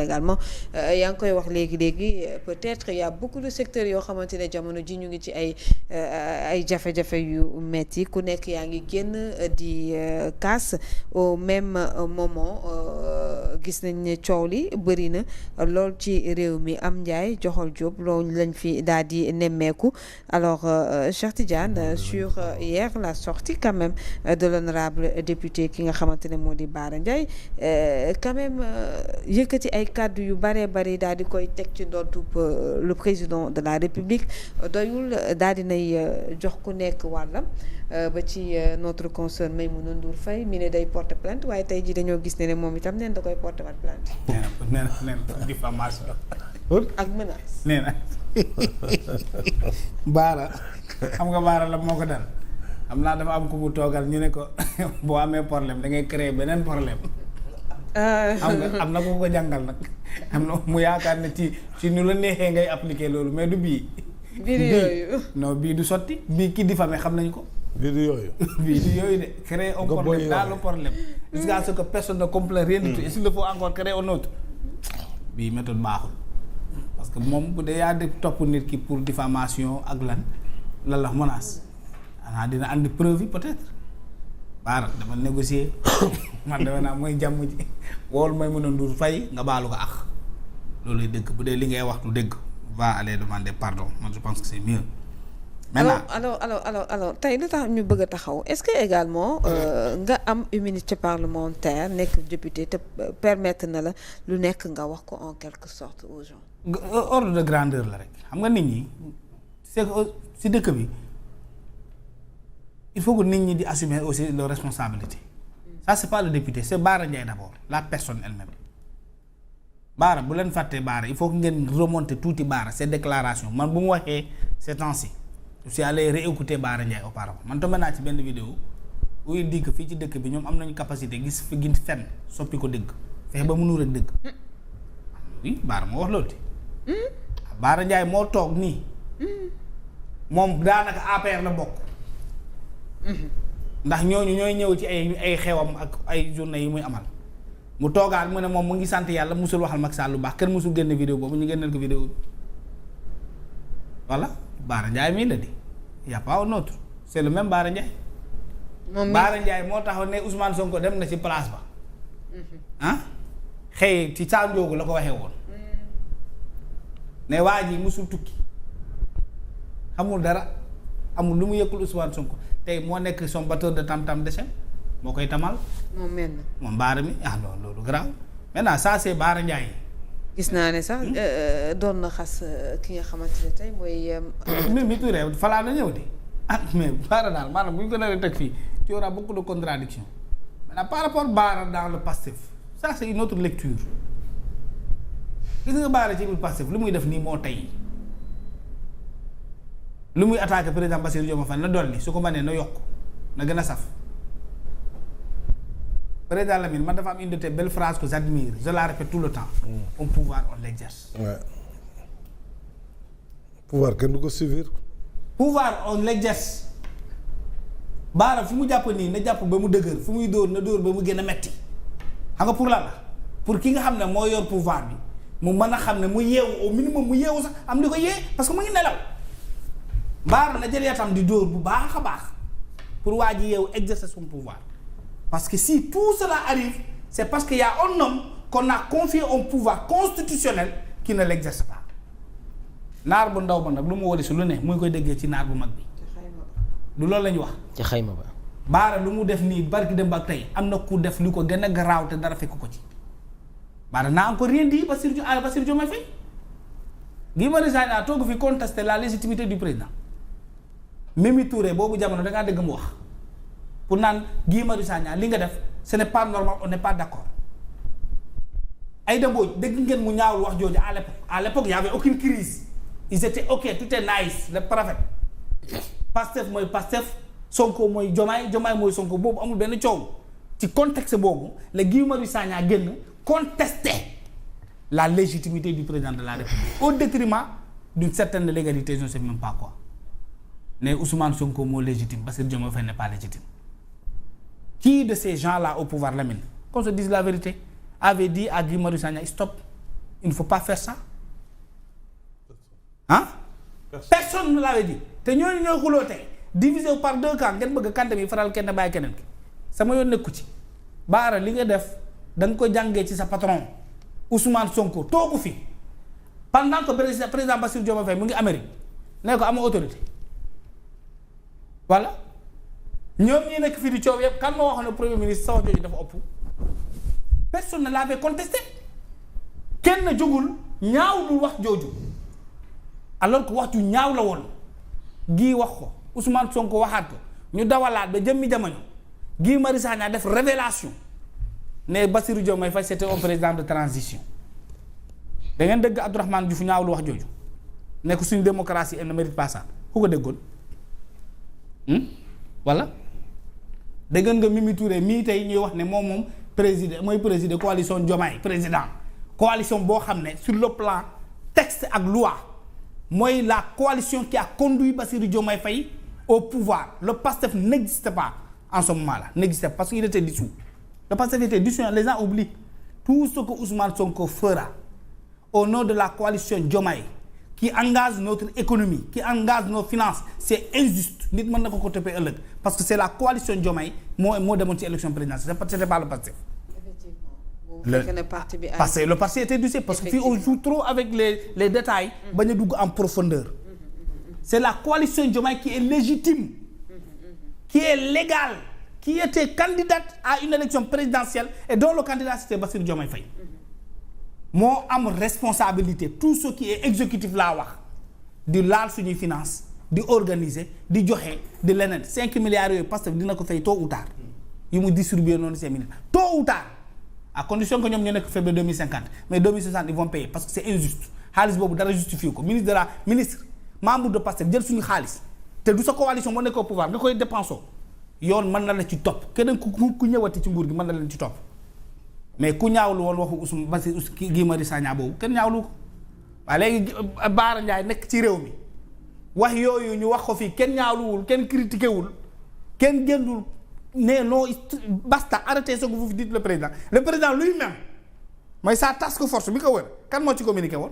également yaa ngi koy wax léegi peut-être il y a beaucoup de secteurs yoo xamante ne jamono ji ñu ngi ci ay jafe-jafe yu metti ku nekk yaa ngi génn di kaas au même moment gis nañ ne coow li bëri na lool ci réew mi am njaay joxol Diop loolu lañ fi daal di nemmeeku alors Cheikh Tidiane sur hier la sortie quand même de l'honorable député ki nga xamante ne moo di Bara Ndiaye quand même yëkkati ay kàddu yu bare daal di koy teg ci ndoddu le président de la République doyul daal di nay jox ku nekk wàllam ba ci notre consoeur Maïmouna Ndour Faye mi ne day porter plainte waaye tey ji dañoo gis ne moom itam neen da koy porter wat plainte. nee na diffamation ak menace. nee na Bara xam nga Bara la moo ko dal xam naa dafa am ku mu toogal ñu ne ko boo amee problème da ngay créer beneen problème. am na ko jàngal nag am na mu yaakaar ne ci nu la neexee ngay appliquer loolu mais du bii. bii du sotti bii ki diffamé xam nañu ko. bii du yooyu de créer un problème dans le problème. jusqu'à ce que personne ne comprenne rien du tout et s'il faut encore créer un autre bii méthode baaxul parce que moom bu dee yaa di topp nit ki pour diffamation ak lan la menace xanaa dina andi preuve yi peut-être. Bara dama négocier man dama naa mooy jàmm ji wool may mën a ndur fay nga baalu ko ak loolu dëgg bu dee li ngay wax du dëgg va aller demander pardon man je pense que c'est mieux. maintenant alors tey lu tax ñu bëgg a taxaw est-ce que également nga am immunité parlementaire nekk député te permettre na la lu nekk nga wax ko en quelque sorte aux gens. ordre de grandeur la rek xam nga nit ñi c'est que si dëkk bi. il faut que nit ñi di assumer aussi leurs responsabilités ça c'est pas le député c'est Bara Ndiaye d'abord la personne elle-même Bara bu leen fàttee Bara il faut que ngeen remonter tuuti Bara ces déclarations man bu mu waxee ces temps-ci je suis allé réécouter Bara Ndiaye auparavant man tombé naa ci benn vidéo où il dit que fii ci dëkk bi ñoom am nañu capacité gis fi gin fenn soppi ko dëgg fexe ba mu nuur ak dëgg oui Bara moo wax loolu te Bara Ndiaye moo toog nii moom daanaka APR la bokk ndax ñooñu ñooy ñëw ci ay xewam ak ay journée yi muy amal mu toogaat mu ne moom mu ngi sant yàlla musul waxal Macky Sall lu baax kenn musul génne vidéo boobu ñu génneel ko vidéo bi voilà Bara Ndiaye mii la di y a pas un autre c'est le même Bara Ndiaye. moom Bara Ndiaye moo taxaw ne Ousmane Sonko dem na ci place ba xëy ci saa njoogu la ko waxee woon ne waa ji musul tukki xamul dara amul lu mu yëkkul Ousmane Sonko. tey moo nekk son batteur de tam-tam de chaîne moo koy tamal. moom Bara mi loolu grave maintenant ça c'est Bara Ndiaye. gis naa ne sax doon na xas ki nga xamante ne tey mooy. Mimi Touré falaa na ñëw de mais Bara daal maanaam bu ñu ko naree teg fii tu auras beaucoup de contradictions maintenant par rapport Bara dans le Pastef ça c'est une autre lecture gis nga Bara ci biir Pastef lu muy def nii moo tey. lu muy attaqué président Bassirou Diomaye Faye na dolli su ko mënee na yokk na gën a saf président Lamine man dafa am une de tes belles phrases que j'admire je la répète tout le temps. un pouvoir on l'exerce. Ouais. pouvoir kenn du ko suivre. pouvoir on l'exerce. Bara fu mu jàpp nii na jàpp ba mu dëgër fu muy dóor na dóor ba mu gën a metti xam nga pour lan la pour ki nga xam ne moo yor pouvoir bi mu mën a xam ne mu yeewu au minimum mu yeewu sax am di ko yee parce que mu ngi nelaw. Bara na jël yatam di dóor bu baax a baax pour waa ji yow exercer son pouvoir parce que si tout cela arrive c'est parce qu'il y a un homme qu'on a confié un pouvoir constitutionnel qui ne l'exerce pas naar bu ndaw ba nag lu mu wari si lu ne muy koy déggee ci naar bu mag bi du loolu la ñu wax ci xayma ba Bara lu mu def nii barki dem ak tey am na ku def lu ko gën a garaaw te dara fekk ko ci Bara n'a encore rien dit Bassirou Diomaye Faye Guy Marius Sagna toog fi contester la légitimité du président Mimi Touré boobu jamono da ngaa dégg mu wax pour naan Guy Marius Sagna li nga def ce n'est pas normal on n'est pas d'accord Aïda Mbodj dégg ngeen mu ñaawul wax jooju à l'époque y avait aucune crise ils étaient ok tout est nice le parfait Pastef mooy Pastef Sonko mooy Diomaye mooy Sonko boobu amul benn coow ci contexte boobu la Guy Marius Sagna génn contester la légitimité du président de la République au détriment d'une certaine légalité je ne sais même pas quoi ne Ousmane Sonko moo légitime parce que Diomaye Faye n'est pas légitime. Qui de ces gens-là au pouvoir, Lamine, qu'on se dise la vérité, avait dit à Guy Marius Sagna stop il ne faut pas faire ça ah. Personne ne l'avait dit te ñooñu ñoo xuloo tey divisé par 2 camps ngeen bëgg kante bi faral kenn bàyyi keneen ki sama yoon nekku ci. Baara li nga def da nga ko jàngee ci sa patron Ousmane Sonko toogu fi pendant que président Bassirou Diomaye Faye mu ngi Amérique ne ko am autorité voilà ñoom ñi nekk fii di coow yëpp kan moo wax ne premier ministre sa wax jooju dafa ëpp personne ne l'avait contesté kenn jógul ñaawul wax jooju alors que wax ju ñaaw la woon gii wax ko Ousmane Sonko waxaat ko ñu dawalaat ba jëmmi jamono Guy Marius Sagna def révélation ne Bassirou Diomaye Faye c'était un président de transition da ngeen dégg Abdourahmane Diouf ñaawlu wax jooju ne ko suñu démocratie elle ne mérite pas ça ku ko déggoon voilà dégg nga Mimi Touré mii tey ñuy wax ne moom président mooy président coalition Diomaye président coalition boo xam ne sur le plan texte ak loi mooy la coalition qui a conduit Bassirou Diomaye Faye au pouvoir. Le PASTEF n'existait pas en ce moment-là, n'existait pas parce qu'il était dissous. Le PASTEF était dissous, les gens oublient. Tout ce que Ousmane Sonko fera au nom de la coalition Diomaye qui engage notre économie, qui engage nos finances, c'est injuste. Nit mën na ko topé ëllëg parce que c'est la coalition Diomaye moo demoon ci élection présidentielle, c'était pas le PASTEF. Parce que le parti était dissous parce que fii on joue trop avec les détails bañ a dugg en profondeur. C'est la coalition Diomaye qui est légitime, qui est légale, qui était candidate à une élection présidentielle et dont le candidat c'était Bassirou Diomaye Faye. Moo am responsabilité tout ce qui est exécutif laa wax di laal suñuy finance di organiser di joxe di leneen 5 milliards yooyu parce que dina ko fay tôt ou tard yu mu distribuer noonu 5 milliards tôt ou tard à condition que ñoom ñu nekk février 2050 mais 2060 ils vont payer parce que c'est injuste xaalis boobu dara justifié ko ministre membre de Pastef jël suñu xaalis te du sa coalition moo nekk au pouvoir nga koy dépensé yoon mën na la ci topp keneen ku ñëwati ci nguur gi mën na leen ci topp mais ku ñaawlu woon waxu Ousmane Bassirou Guy Marius Sagna boobu kenn ñaawlu ko waaye léegi Baara Ndiaye nekk ci réew mi wax yooyu ñu wax ko fii kenn ñaawluwul kenn critiqué wul kenn génnul ne non basta arrêtez ce que vous dites le président lui-même mooy sa task force bi ko wër kan moo ci communiqué woon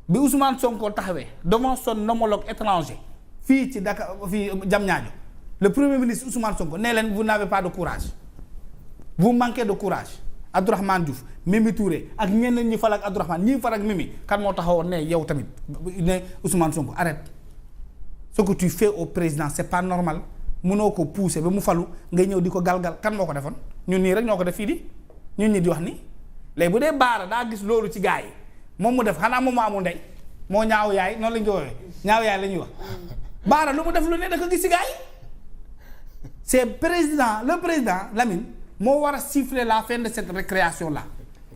bi Ousmane Sonko taxawee devant son homologue étranger fii ci Dakar fii Diamniadio le premier ministre Ousmane Sonko nee leen vous n'avez pas de courage vous manquez de courage Abdourahmane Diouf Mimi Touré ak ñeneen ñi fal ak Abdourahmane ñi fal ak Mimi kan moo taxawoon ne yow tamit ne Ousmane Sonko arrête ce que tu fais au président c'est pas normal mënoo ko pousser ba mu falu ngay ñëw di ko galgal kan moo ko defoon ñun nii rek ñoo ko def fii di ñun ñi di wax ni léegi bu dee Baara daa gis loolu ci gars yi moom mu def xanaa moom moo amul ndey moo ñaaw yaay noonu la ñu ko woowee ñaaw yaay la ñuy wax Baara lu mu def lu ne da ko gis ci gars yi c'est le président Lamine moo war a siffler la fin de cette récréation là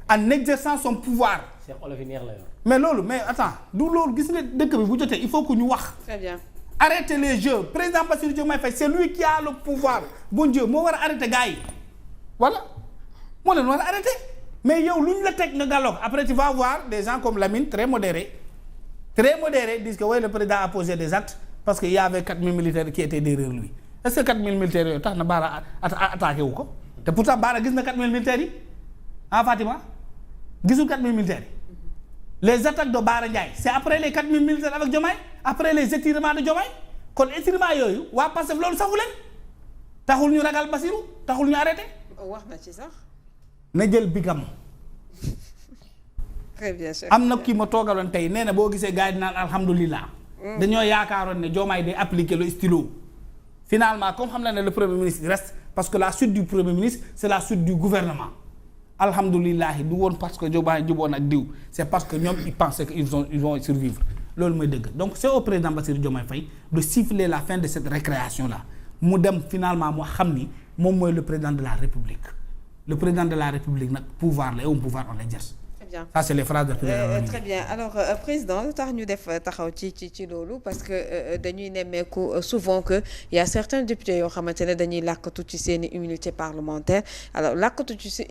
en exerçant son pouvoir. Cheikh Olof yi neex la yor. mais loolu mais attends du loolu gis nga dëkk bi bu jotee il faut que ñu wax. Très bien. Arrêtez les jeux président Bassirou Diomaye Faye c'est lui qui a le pouvoir bon Dieu moo war a arrêter gars yi voilà moo leen war a arrêter mais yow lu ñu la teg nga gàlloog après tu vas voir des gens comme Lamine très modérés disent que oui le président a posé des actes parce que y avait 4000 militaires qui étaient derrière lui est-ce que 4000 militaires yooyu tax na Baara attaqué wu ko te pourtant Baara gis na 4000 militaires yi ah Fatima gisul 4000 militaires yi les attaques de Baara Ndiaye c'est après les 4000 militaires avec Diomaye après les étirements de Diomaye kon étirements yooyu waa Pastef loolu safu leen taxul ñu ragal Bassirou taxul ñu arrêté. wax na ci sax. na jël bigam. très bien am na kii ma toogaloon tey nee na boo gisee gars yi naan alhamdulilah. dañoo yaakaaroon ne Diomaye day appliquer le stylo. finalement comme xam na ne le premier ministre reste parce que la suite du premier ministre c'est la suite du gouvernement. alhamdulilah du woon parce que Diomaye juboon ak diw c'est parce que ñoom ils pensaient que ils vont survivre loolu mooy dëgg donc c'est au président Bassirou Diomaye Faye de siffler la fin de cette récréation là mu dem finalement mu xam ni moom mooy le président de la République le président de la République nag pouvoir la et un pouvoir on l'exerce. Très bien. Ça c'est les phrases de président. Très bien alors président lu tax ñu def taxaw ci loolu parce que dañuy nemmeeku souvent que y a certains députés yoo xamante ne dañuy làkkatu ci seeni immunité parlementaire alors làkkatu ci